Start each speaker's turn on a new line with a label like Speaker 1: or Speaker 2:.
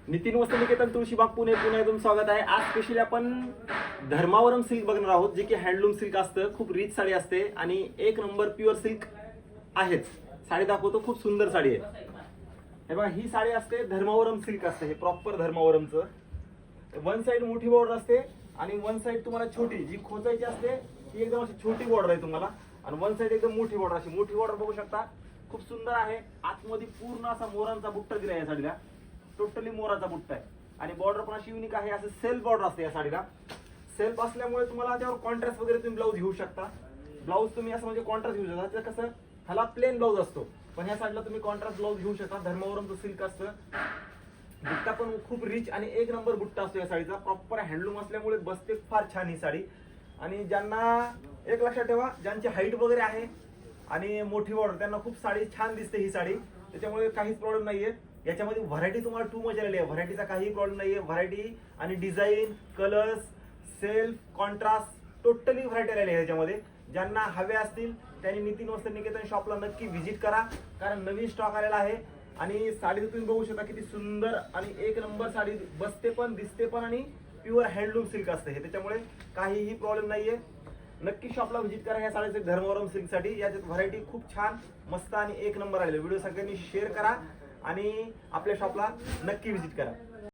Speaker 1: नितीन वस्त्रनिकेतन तुळशीबाग पुणे पुन्हा एकदम स्वागत आहे। आज स्पेशली आपण धर्मावरम सिल्क बघणार आहोत, जे की हँडलूम सिल्क असतं। खूप रिच साडी असते आणि एक नंबर प्युअर सिल्क आहेच। साडी दाखवतो, खूप सुंदर साडी आहे। हे बघा, ही साडी असते धर्मावरम सिल्क असते, हे प्रॉपर धर्मावरमचं। वन साइड मोठी बॉर्डर असते आणि वन साइड तुम्हाला छोटी जी खोचायची असते ती एकदम अशी छोटी बॉर्डर आहे तुम्हाला, आणि वन साइड एकदम मोठी बॉर्डर। अशी मोठी बॉर्डर बघू शकता, खूप सुंदर आहे। आतमध्ये पूर्ण असा मोरांचा बुट्टा दिला या साडीला, टोटली मोराचा बुट्टा आहे आणि बॉर्डर पण अशी युनिक आहे। असं सेल्फ बॉर्डर असते या साडीला। सेल्फ असल्यामुळे तुम्हाला त्यावर कॉन्ट्रास्ट वगैरे तुम्ही ब्लाऊज घेऊ शकता। ब्लाऊज तुम्ही असं म्हणजे कॉन्ट्रास्ट घेऊ शकता। त्याचं कसं, ह्याला प्लेन ब्लाऊज असतो, पण ह्या साडीला तुम्ही कॉन्ट्रास्ट ब्लाऊज घेऊ शकता। धर्मावरमचं सिल्क असतं। बुट्टा पण खूप रिच आणि एक नंबर बुट्टा असतो या साडीचा। प्रॉपर हँडलूम असल्यामुळे बसते फार छान ही साडी। आणि ज्यांना एक लक्षात ठेवा, ज्यांची हाईट वगैरे आहे आणि मोठी बॉर्डर, त्यांना खूप साडी छान दिसते ही साडी, त्याच्यामुळे काहीच प्रॉब्लेम नाहीये। याच्यामध्ये व्हरायटी तुम्हाला टू मच आलेली आहे, व्हरायटीचा काही प्रॉब्लेम नाहीये। व्हरायटी आणि design, colours, self, contrast, totally variety आलेली आहे याच्यामध्ये। ज्यांना हवे असतील त्यांनी नितीन वस्त्रनिकेतन शॉपला नक्की व्हिजिट करा, कारण नवीन स्टॉक आलेला आहे। आणि साडी तुम्ही बघू शकता किती सुंदर आणि एक नंबर साडी, बसते पण, दिसते पण आणि प्युअर हँडलूम सिल्क असते हे, त्याच्यामुळे काहीही प्रॉब्लेम नाहीये। नक्की शॉपला व्हिजिट करा या साडीचे धर्मावरम सिल्क साठी। याच्यात व्हरायटी खूप छान, मस्त आणि एक नंबर आलेली। व्हिडिओ सगळ्यांनी शेअर करा आणि आपल्या शॉपला नक्की व्हिजिट करा।